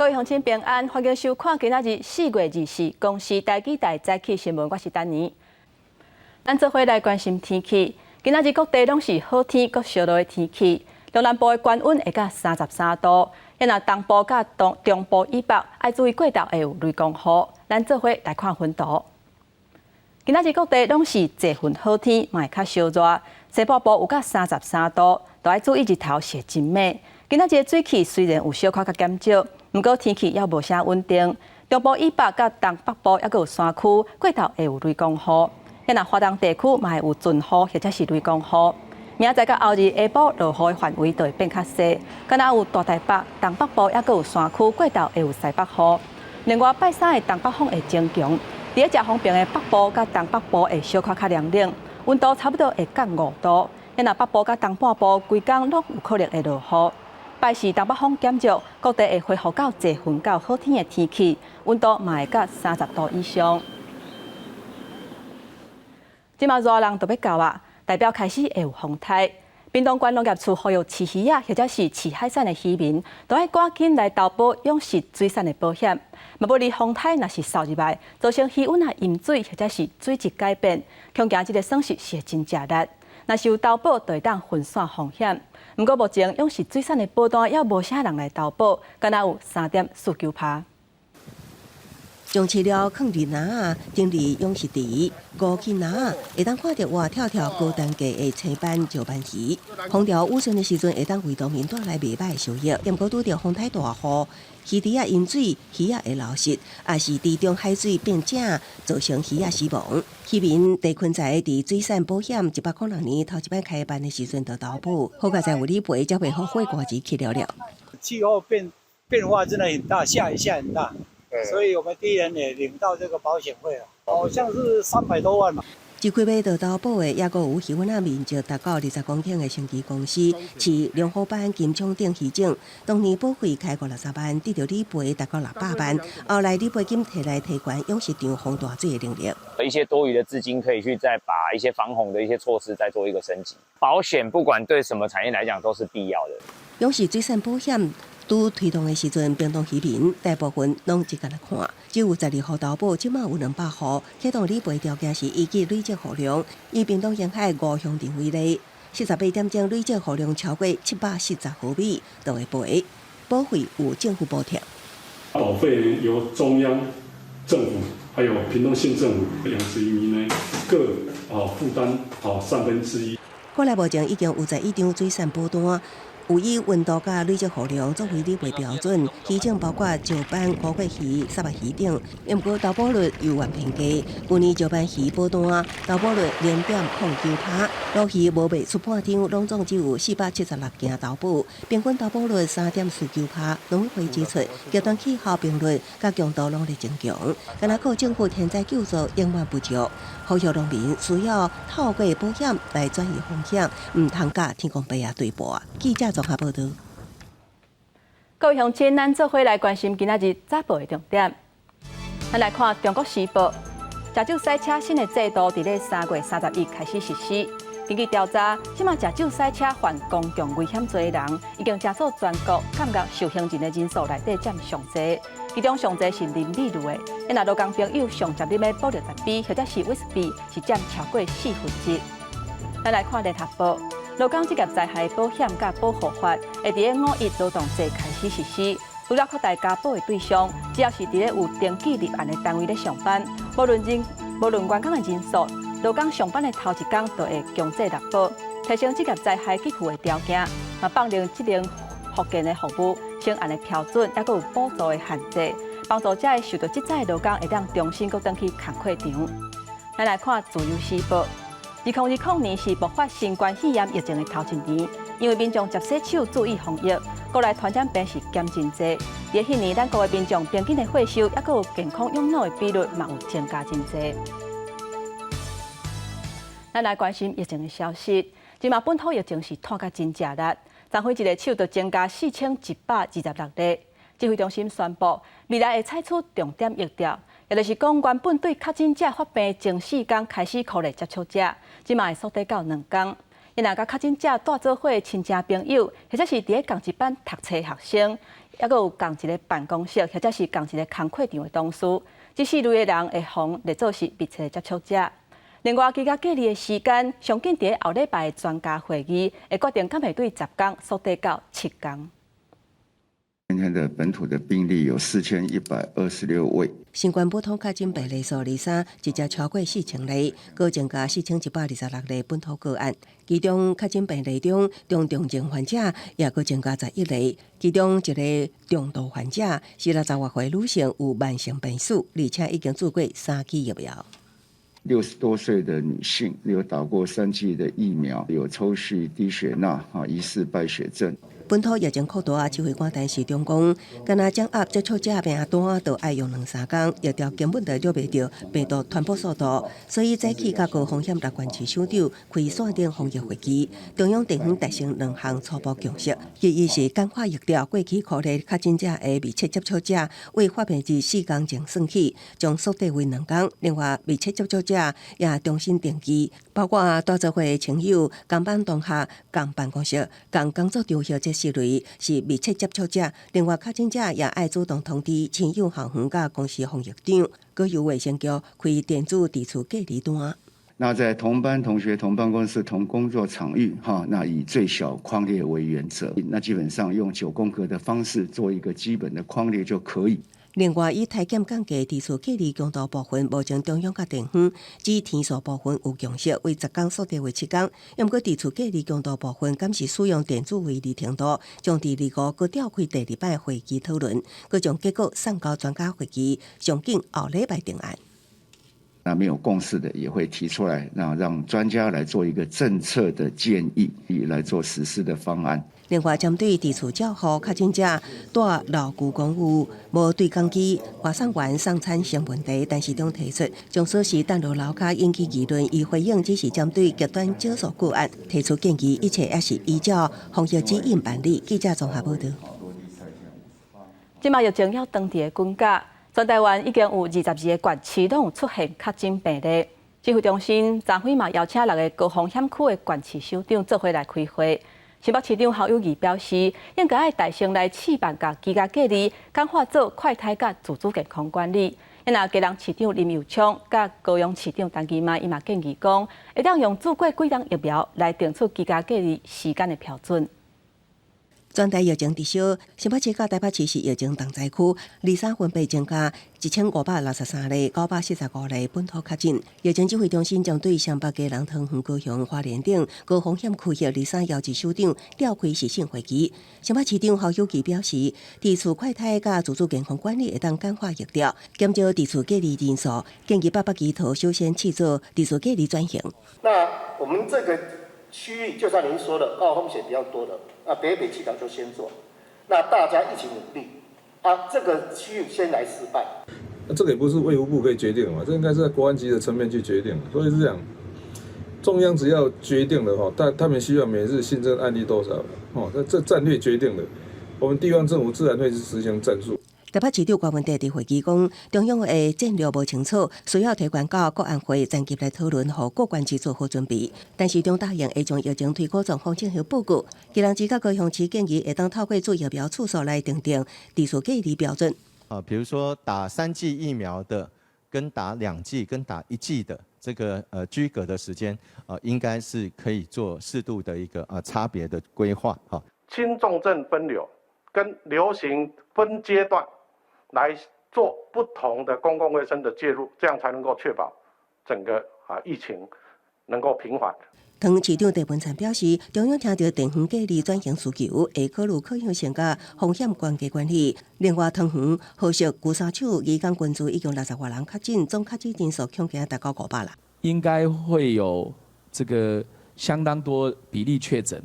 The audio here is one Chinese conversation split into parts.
各位乡亲平安，欢迎收看今仔日4月24公司台记台早起新闻，我是丹妮。咱做伙来关心天气。今仔日各地拢是好天，搁烧热的天气。中南部的高温会到33度，也若东部甲中部以北，要注意过头会有雷公雨。咱做伙来看温度。今仔日各地拢是侪份好天，嘛会较烧热。西北部有到33度，都要注意日头是真美。今仔日的水汽虽然有小可较减少。不过天气也无啥稳定，中部以北甲东北部还佫有山区，过头会有雷公雨。也若华东地区嘛会有阵雨或者是雷公雨。明仔载甲后日下晡落雨的范围就会变较细，敢若有大台北、东北部还佫有山区，过头会有西北雨。另外拜三的东北风会增强，伫咧遮方面的北部甲东北部会小可较凉冷，温度差不多会降5度。也若北部甲东半部规工拢有可能会落雨。拜四东北风减弱，各地会恢复到侪份较好天的天气，温度嘛会到30度以上。即马热浪都要到啊，代表开始会有风台。屏东县农业处呼吁饲鱼啊或者是饲海产的渔民，都要赶紧来投保养殖水产的保险。嘛要离风台若是扫入来，造成鱼温啊淹水或者是水质改变，恐惊这个损失是真正大。若是有投保，就会当分散风险。不过目前养殖水产的保单也无啥人来投保，敢若有3.49%。将饲料放入篮啊，整理养殖池，高起篮啊，会当看到活跳跳高单价的青斑石斑鱼。风潮雨顺的时阵，会当为农民带来袂歹的收益。但过拄着风台大雨，鱼池啊淹水，鱼啊会流失，也是池中海水变正，造成鱼啊死亡。渔民地困在伫水产保险100年头一摆开办的时阵就投保，好佳在有理赔，才袂好花瓜子去了了。气候变化真的很大，下雨下很大。所以我们第一年也领到这个保险费了，好像是300多万嘛。一开买就投保的，也佫有渔温啊面积达到20公顷的生技公司，饲龙虎斑、金枪等鱼种，当年保费开过60万，得到理赔达到600万，后来理赔金摕来提悬养殖场防大水的能力。一些多余的资金可以去再把一些防洪的一些措施再做一个升级。保险不管对什么产业来讲都是必要的。养殖水产保险拄推动的时阵，屏东渔民大部分拢只干来看，只有12户投保，即马有200户。启动理赔条件是依据累积户量，以屏东沿海5乡镇为例，48点钟累积户量超过740毫米，就会赔。保费有政府补贴。保费由中央政府还有屏东县政府养殖渔民呢各负担1/3。过来目前已经有11张水产保单。有以温度甲累积户量作为理赔标准，鱼种包括石斑、乌龟鱼、沙白鱼等。不过投保率又远偏低，去年石斑鱼保单投保率0.09%，鲈鱼无卖出半张，拢总只有476件投保，平均投保率3.49%。农委会指出，极端气候频率甲强度拢在增强，敢若靠政府天灾救助永远不足，呼吁农民需要透过保险来转移风险，唔通甲天公伯啊对簿。记者综合报道。各位乡亲，咱做伙来关心今仔日早报的重点。咱来看《中国时报》，食酒赛车新的制度伫咧3月31日开始实施。根据调查，即马食酒赛车犯公共危险罪的人，已经加做全国监狱受刑人的人数内底占上侪，其中上侪是啉米露的。因若劳工朋友上接啉的保利达 B 或者是威士忌，是占超过1/4。咱来看《联合报》。劳工职业灾害保险甲保护法会伫咧5月劳动节开始实施，除了扩大加保的对象，只要是伫咧有登记立案的单位咧上班，无论员工的人数，劳工上班的头一天就会强制劳保，提升职业灾害给付的条件，嘛放宽职能福建的服务成案的标准，也佫有补助的限制，帮助这受到职灾的劳工会当重新佫登去工课场。咱来看《自由时报》。2020年是爆发新冠肺炎疫情的头一年，因为民众接洗手注意防疫，国内传染病是减真济。伫迄年，咱国的民众平均的血收，也佫有健康养老的比率嘛有增加真济。咱来关心疫情的消息，即马本土疫情是拖甲真正力，昨昏一个手就增加4126例。指挥中心宣布，未来会采取重点疫调。也就是讲，原本对确诊者发病前4天开始扣列接触者，即卖会缩短到2天。因若甲确诊者带做伙的亲戚朋友，或者是伫咧同一班读册学生，还有共一个办公室，或者是共一个工课场的同事，即4类的人会防列做是密切接触者。另外，居家隔离的时间，上紧伫后礼拜的专家会议会决定，敢会对10天缩短到7天。今天的本土的病例有4126位。新冠本土确诊病例数23，一只超过4000例，各增加4126例本土个案。其中确诊病例中，中症患者也各增加11例，其中一个重度患者是60多岁女性，有慢性病史，而且已经做过3剂疫苗。60多岁的女性有打过3剂的疫苗，有抽搐、低血钠、疑似败血症。本土疫情扩大，指挥官陈时中讲，敢若掌握接触者名单，就要用2-3天，疫调根本就抓袂到病毒传播速度，所以早起甲高风险6县市首长开线顶防疫会议，中央地方达成2项初步共识，其一是简化疫调过去考虑确诊者的密切接触者，为发病至4天前算起，将缩短为2天。另外，密切接触者也重新登记，包括大做伙的亲友、共班同学、共办公室、共工作场所这4类是密切接触者。另外，确诊者也爱主动通知亲友、校园甲公司防疫长。各由卫生局开电子地处隔离单。那在同班同学、同办公室、同工作场域，那以最小框列为原则。那基本上用9宫格的方式做一个基本的框列就可以。另外，以体检降低地处隔离强度部分，目前中央甲地方指天数部分有共识，为10天缩短为7天。不过，地处隔离强度部分，敢是使用电子会议程度，将伫25个召开第2摆会议讨论，佮将结果送到专家会议，上紧后礼拜定案。那没有共识的也会提出来，让专家来做一个政策的建议，来做实施的方案。另外，针对地处照护确诊者带老旧公务无对讲机外送员送餐成问题，陈时中提出将所事等落楼骹引起议论，伊回应只是针对极端少数个案提出建议，一切也是依照防疫指引办理。记者综合报道。即马疫情要当地的滚价，全台湾已经有22个县市拢有出现确诊病例。指挥中心昨昏嘛邀请6个高风险区的县市首长做伙来开会。新北市长侯友宜表示，应该大声来试办甲居家隔离，简化做快筛甲自主健康管理。因那基隆市长林右昌甲高雄市长陈其迈伊嘛建议讲，会当用做过几档疫苗来定出居家隔离时间的标准。全台疫情抵消，新北市甲台北市是疫情重灾区，23分别增加1563例、945例本土确诊。疫情指挥中心将对双北、基隆、桃园、高雄、花莲等高风险区域23邀集首长召开视讯会议。新北市长侯友宜表示，地处快筛甲自主健康管理会当简化疫调，减少地处隔离人数，建议800基头首先去做地处隔离转型。那我们这个区域，就像您说的，高风险比较多的。北7条就先做，那大家一起努力这个区域先来示范。这个也不是卫福部可以决定的嘛，这应该是在国安级的层面去决定。所以是这样，中央只要决定了但他们希望每日新增案例多少这战略决定了，我们地方政府自然会去执行战术。台北市长郭文德伫会议讲，中央的战略无清楚，需要提悬到国安会层级来讨论，互各县市做好准备。但市长答应会将疫情推广状况进行报告。基隆市甲高雄市建议会当透过做疫苗次数来定定地处隔离标准。比如说打3剂疫苗的，跟打2剂、跟打1剂的这个居隔的时间应该是可以做适度的一个差别的规划轻重症分流跟流行分阶段。来做不同的公共卫生的介入，这样才能够确保整个疫情能够平缓。唐市长郑文灿表示，中央听到地方隔离转型需求，会考虑可行性甲风险关系管理。另外，桃园、河石、鼓山区、宜港群组已经60多人确诊，总确诊人数恐惊达到500人。应该会有这个相当多比例确诊，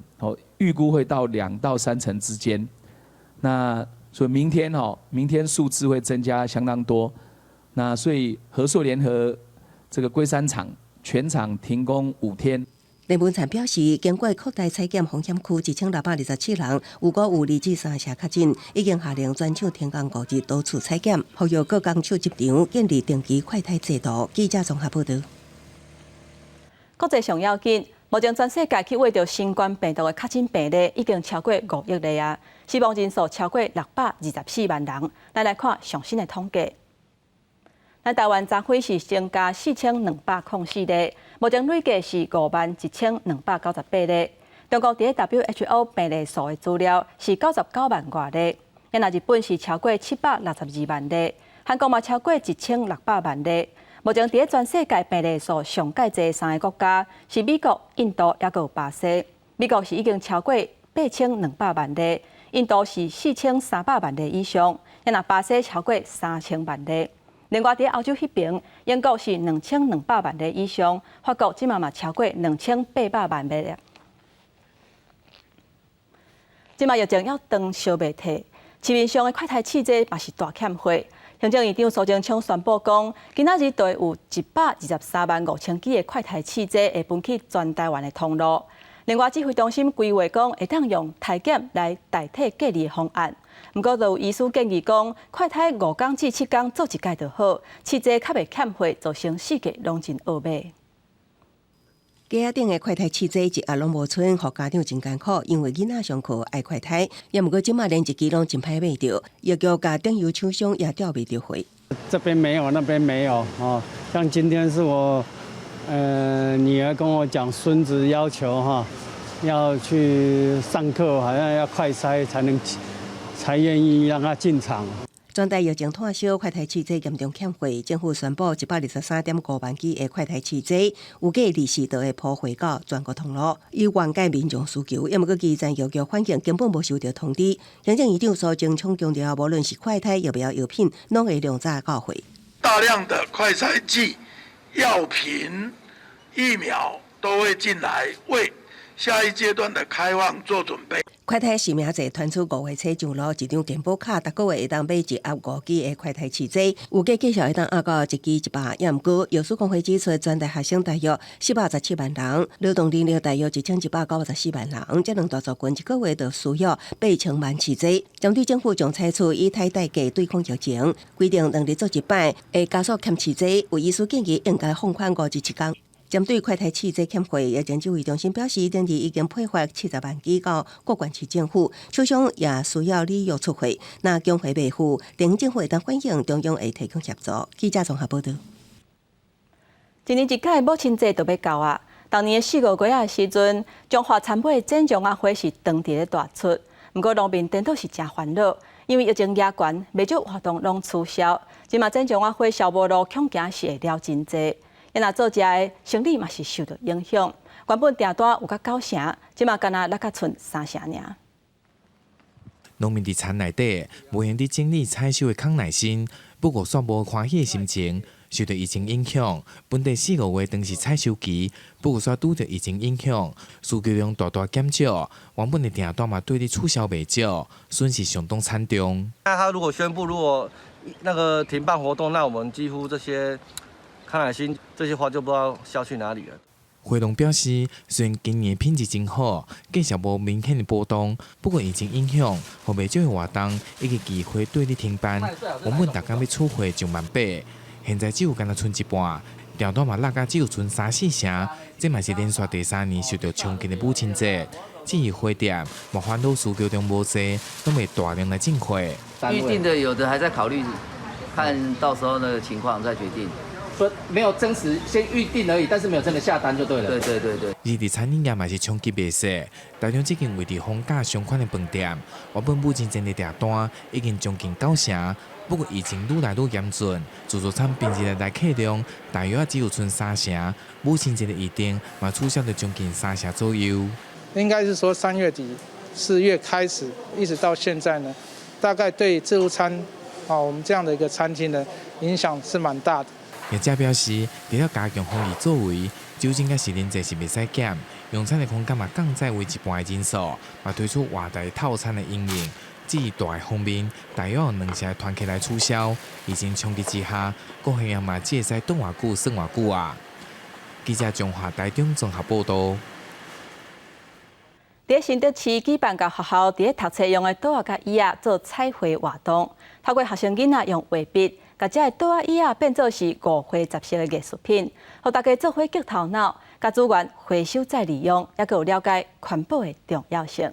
预估会到2到3成之间。那所以明天数字会增加相当多，那所以和硕联合这个龟山厂全厂停工5天。林文灿表示，经过扩大采检风险区1627人，有2至3社确诊，已经下令全厂停工5日，多处采检，呼吁各工厂集场建立定期快筛制度。记者综合报道。国际上要紧。目前全世界去为着新冠病毒的确诊病例已经超过5亿例啊，死亡人数超过624万人。咱来看最新的统计。咱台湾昨晖是增加4204例，目前累计是51298例。中国伫 WHO 病例数的资料是99万多例，那日本是超过762万例，韩国嘛超过1600万例。目前伫全世界病例数上介侪3个国家是美国、印度也有巴西。美国是已经超过8200万例，印度是4300万例以上，那巴西超过3000万例。另外，伫欧洲迄边，英国是2200万例以上，法国即嘛超过2800万例。即嘛疫情要长烧袂退，市面上的快筛试剂嘛是大欠货。行政院长苏贞昌宣布讲，今仔日就有123万5千支的快筛试剂会分去全台湾的通路。另外，指挥中心规划讲会当用体检来代替隔离的方案。不过，就有医师建议讲，快筛5天至7天做一届就好，试剂较袂欠货，造成世界拢真恶买。家顶的快筛试剂一盒拢无剩，互家长真艰苦，因为囡仔上课爱快筛，也毋过即马连一支拢真歹买着，又叫家顶油厂商也调袂着货。这边没有，那边没有哦。像今天是我女儿跟我讲，孙子要求要去上课，好像要快筛才愿意让他进场。全台疫情炭烧，快筛试剂严重欠货，政府宣布123.5万支的快筛试剂，有计24道会铺货到全国通路，以缓解民众需求。也毋过基层药局反映根本无收到通知。行政院长苏贞昌强调，无论是快筛、疫苗、药品，拢会量早到货。大量的快筛剂、药品、疫苗都会进来，为下一阶段的开放做准备。快筛实名制传出5月初上路，一张健保卡，逐个月会当买一盒5支的快筛试剂，有计介绍会当压到1支100。也毋过，药师公会指出，全台学生大约417万人，劳动人力大约1194万人，这两大族群一个月就需要8000万试剂。针对政府将采取以替代价对抗疫情，规定2日做一摆，会加速欠试剂。有医师建议应该放宽5至7天。针对快筛试剂欠货，疫情指挥中心表示，当地已经配发70万支到各县市政府，厂商也需要履约出货。那供货未付，等政府会当反映，中央会提供协助。记者综合报道。一年一届母亲节就要到啊！当年4、5月的时阵，中华田尾剪种仔花是当地咧大出，不过农民颠倒是真烦恼，因为疫情压悬，未少活动拢取消。即嘛剪种仔花销无路，恐惊是会了真济。因若做食的生理嘛是受到影响，原本订单有甲9成，即嘛干那落甲剩3成尔。农民伫田内底无闲伫整理采收的康乃馨，不过煞无欢喜的心情，受到疫情影响，本地4、5月当是采收期，不过煞拄着疫情影响，需求量大大减少，原本的订单嘛对你促销袂少，损失相当惨重。那他如果宣布那个停办活动，那我们几乎这些康乃馨这些花就不知道销去哪里了。花农表示，虽然今年品质真好，价格无明显的波动，不过疫情影响，互袂少的活动以及机会对你停办。原本大家要取货就10000，现在只有敢若剩一半，订单嘛落甲只有剩3、4成，这嘛是连续第3年受到冲击的母亲节。至于花店，莫烦恼需求量无济，都未大量来进货。预定的有的还在考虑，看到时候的情况再决定。说没有真实先预定而已，但是没有真的下单就对了。对。而伫餐饮业嘛是冲击袂小，大量最近为伫放假相款的饭店，原本母亲节的订单已经将近9成，不过疫情愈来愈严峻，自助餐平日的来客量大约只有剩3成，母亲节的预订嘛取消了将近3成左右。应该是说3月底、4月开始，一直到现在呢，大概对自助餐我们这样的一个餐厅的影响是蛮大的。业者表示，除了加强防疫作为，酒精甲食人剂是袂使减，用餐的空间嘛降在为一半的人数，嘛推出外带套餐的应用。至于大方面，大约有2成团客来促销，疫情冲击之下，各行业嘛只会使冻偌久算偌久啊。记者中华台中综合报道。伫新德市举办甲学校伫读册用的桌仔甲椅仔做彩绘活动，透过学生囡仔用画笔，把这个桌椅啊变做是5花杂色的艺术品，让大家做伙激头脑，把资源回收再利用，也有了解环保的重要性。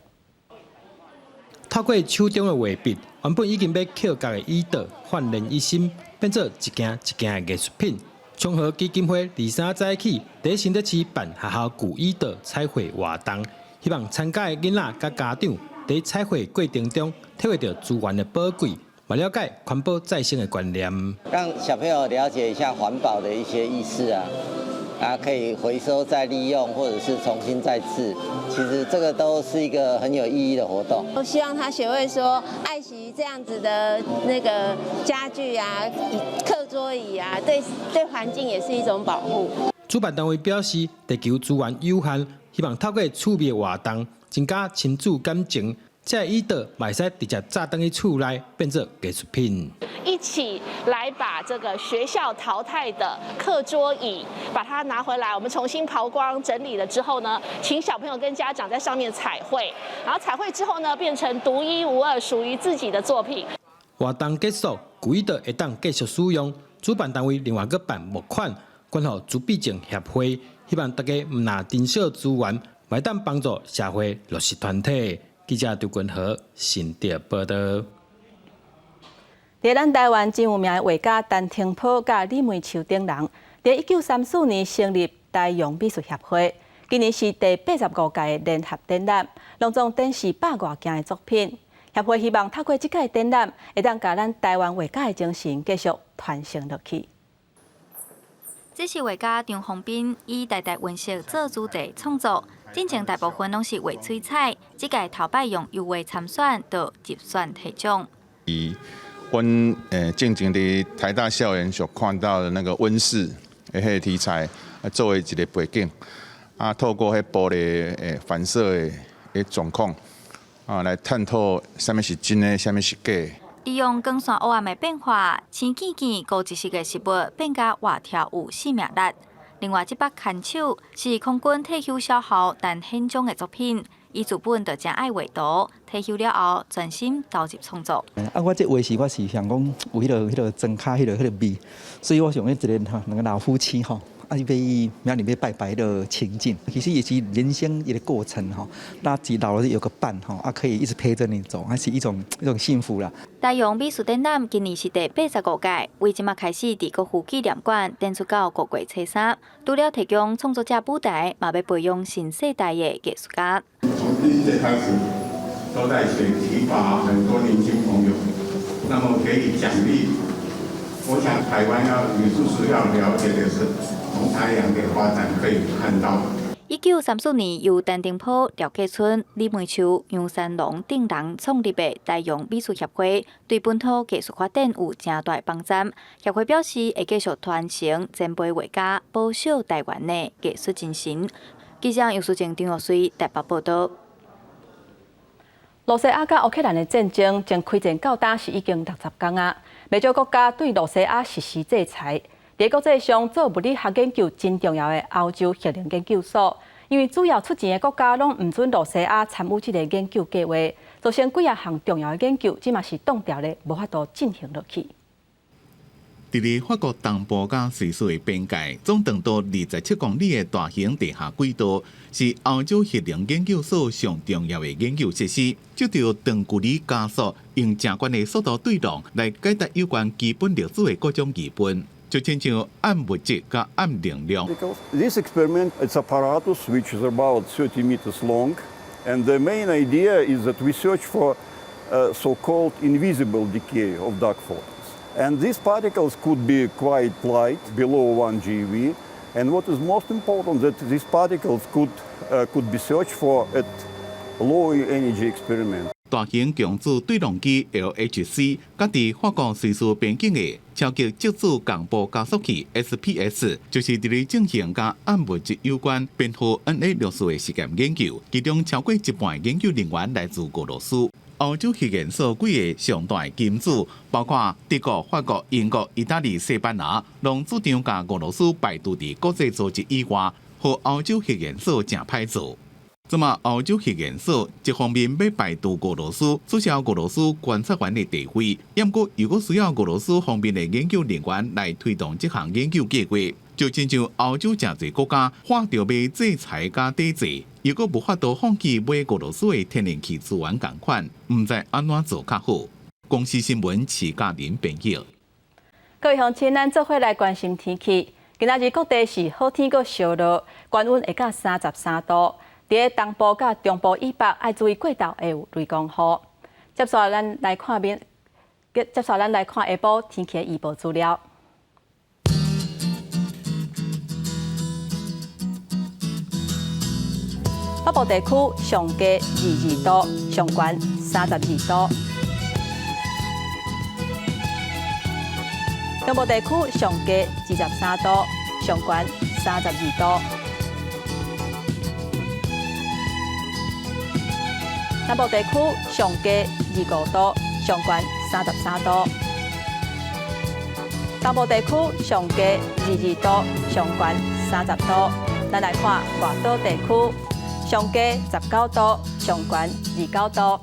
透过手中的画笔，原本已经被刻角的椅桌焕然一新，变做一件一件的艺术品。昌和基金会23早起在新德市办学校旧椅桌彩绘活动，希望参加的囡仔甲家长在彩绘过程中体会到资源的宝贵，也了解环保再生的观念，让小朋友了解一下环保的一些意识啊。可以回收再利用，或者是重新再制，其实这个都是一个很有意义的活动。我希望他学会说爱惜这样子的那个家具啊，课桌椅啊，对环境也是一种保护。主办单位表示，地球资源有限，希望透过趣味活动，增加亲子感情。这椅桌卖使直接炸登去厝内，变做艺术品。一起来把这个学校淘汰的课桌椅，把它拿回来，我们重新刨光整理了之后呢，请小朋友跟家长在上面彩绘，然后彩绘之后呢，变成独一无二属于自己的作品。活动结束，旧椅桌会当继续使用。主办单位另外个办募款，捐予自闭症协会，希望大家唔拿珍惜资源，买当帮助社会弱势团体。记者刘君和新竹报道。在咱台湾真有名的画家陈廷波甲李梅秋等人，在1934年成立台湾美术协会，今年是第85届的联合展览，隆重展示100多件的作品。协会希望透过这届展览，会当把咱台湾画家的精神继续传承落去。这是画家张宏斌以台台纹饰做主题创作，进前大部分拢是画水彩，这届头摆用油画参选到集选提奖。阮静静伫台大校园所看到的那个温室的迄个题材，作为一个背景，透过迄玻璃反射的状况，来探讨什么是真的，什么是假的。利用光线黑暗的变化，青见见高一色的实物变甲活跳有生命力。另外，这把牵手是空军退休小校但很重的作品。伊自本就真爱画图，退休了后专心投入创作。我这画是想讲有迄个真卡迄个味，所以我想迄一个两个老夫妻明年要拜拜的情景，其实也是人生一个过程那老了有个伴可以一直陪着你走，还是一种幸福啦。台湾美术展览今年是第85届，为即马开始伫国父纪念馆展出到5月初3，除了提供创作者舞台，嘛要培养新世代的艺术家。从第一届开始，都在提拔很多年轻朋友，那么给予奖励。我想台湾美术师要了解的是，从台阳的发展可以看到。1934年由陈廷波、廖继春、李梅秋、杨三龙等人创立的台湾美术协会，对本土艺术发展有正大帮助。协会表示会继续传承前辈画家，保守台湾的艺术精神。记者杨淑静、张玉水台北报道。罗西亚甲乌克兰的战争将开战到当时已经60天啊，未少国家对罗西亚实施制裁。在国际上做物理学研究真重要的欧洲核能研究所，因为主要出钱的国家拢唔准罗西亚参与这个研究计划，造成几项重要的研究，即嘛是冻掉咧，无法度进行落去。伫咧法国东部甲瑞士的边界，总长度27公里的大型地下轨道，是欧洲核能研究所上重要的研究设施。就着长距离加速，用正悬的速度对浪来解答有关基本粒子的各种疑问，就亲像暗物质甲暗能量。This experiment it's an apparatus which is about 30 meters long, and the main idea is that we search for so-called invisible decay of dark photons. And these particles could be quite light, below 1 GeV. And what is most important that these particles could be searched for at low energy experiment. 大型强子对浪机 LHC， 甲伫法国瑞士边境的超级质子共步加速器 SPS， 就是伫咧进行甲暗物质有关变化 NA 粒子的实验研究，其中超过一半研究人员来自俄罗斯。欧洲核研所几个上大金主，包括德国、法国、英国、意大利、西班牙，拢主张甲俄罗斯排除伫国际组织以外，和欧洲核研所正歹做。那么欧洲核研所一方面要排除俄罗斯取消俄罗斯观察员的地位，不过如果需要俄罗斯方面的研究人员来推动这项研究计划，就亲像欧洲真侪国家发着买制裁加抵制，如果无法度放弃买俄罗斯的天然气资源同款，唔知安怎做较好。公司新闻徐嘉玲编译。各位乡亲，咱做伙来关心天气。今仔日各地是好天阁烧热，高温会到33度。伫东部甲中部以北，要注意过昼会有雷公雨。接下咱来看下晡天气预报资料。北部地区上低22度，上悬32度；中部地区上低23度，上悬32度；南部地区上低25度，上悬33度；东部地区上低22度，上悬30度。咱来看外岛地区。上低19度，上悬29度。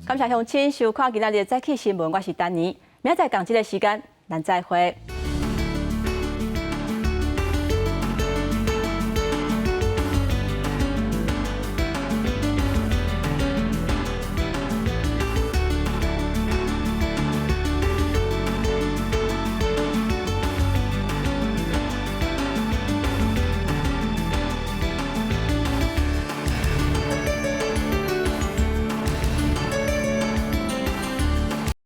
感谢乡亲收看今仔日的早起新闻，我是丹尼，明仔载同一个时间，咱再会。